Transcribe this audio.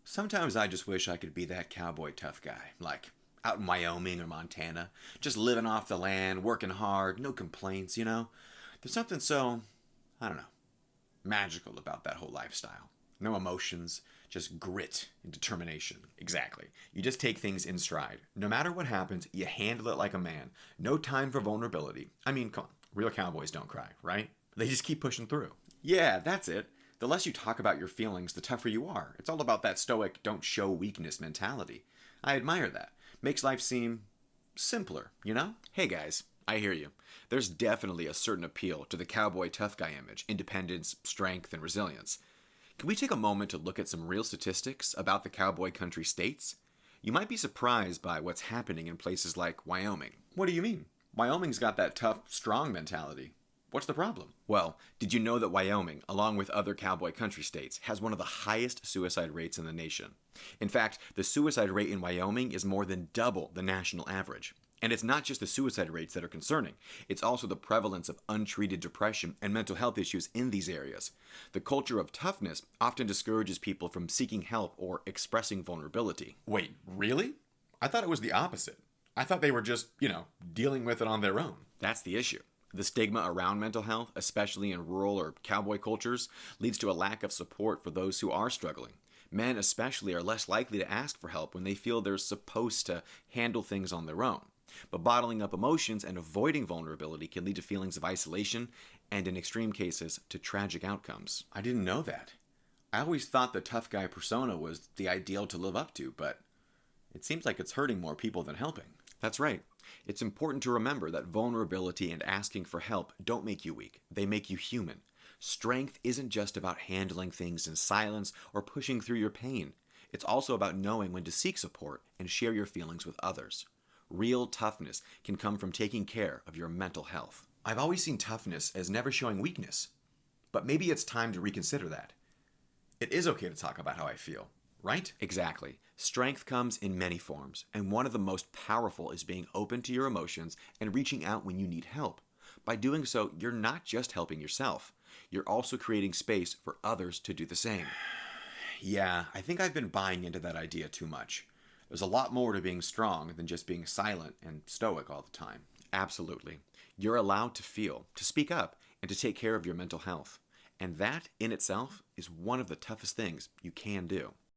Sometimes I just wish I could be that cowboy tough guy, like out in Wyoming or Montana, just living off the land, working hard, no complaints. There's something so, I don't know, magical about that whole lifestyle. No emotions, just grit and determination. Exactly. You just take things in stride. No matter what happens, you handle it like a man. No time for vulnerability. I mean, come on, real cowboys don't cry, right? They just keep pushing through. Yeah, that's it. The less you talk about your feelings, the tougher you are. It's all about that stoic, don't show weakness mentality. I admire that. Makes life seem simpler? Hey guys, I hear you. There's definitely a certain appeal to the cowboy tough guy image, independence, strength, and resilience. Can we take a moment to look at some real statistics about the cowboy country states? You might be surprised by what's happening in places like Wyoming. What do you mean? Wyoming's got that tough, strong mentality. What's the problem? Well, did you know that Wyoming, along with other cowboy country states, has one of the highest suicide rates in the nation? In fact, the suicide rate in Wyoming is more than double the national average. And it's not just the suicide rates that are concerning, it's also the prevalence of untreated depression and mental health issues in these areas. The culture of toughness often discourages people from seeking help or expressing vulnerability. Wait, really? I thought it was the opposite. I thought they were just, dealing with it on their own. That's the issue. The stigma around mental health, especially in rural or cowboy cultures, leads to a lack of support for those who are struggling. Men especially are less likely to ask for help when they feel they're supposed to handle things on their own. But bottling up emotions and avoiding vulnerability can lead to feelings of isolation and, in extreme cases, to tragic outcomes. I didn't know that. I always thought the tough guy persona was the ideal to live up to, but it seems like it's hurting more people than helping. That's right. It's important to remember that vulnerability and asking for help don't make you weak. They make you human. Strength isn't just about handling things in silence or pushing through your pain. It's also about knowing when to seek support and share your feelings with others. Real toughness can come from taking care of your mental health. I've always seen toughness as never showing weakness, but maybe it's time to reconsider that. It is okay to talk about how I feel, right? Exactly. Strength comes in many forms, and one of the most powerful is being open to your emotions and reaching out when you need help. By doing so, you're not just helping yourself, you're also creating space for others to do the same. Yeah, I think I've been buying into that idea too much. There's a lot more to being strong than just being silent and stoic all the time. Absolutely. You're allowed to feel, to speak up, and to take care of your mental health. And that, in itself, is one of the toughest things you can do.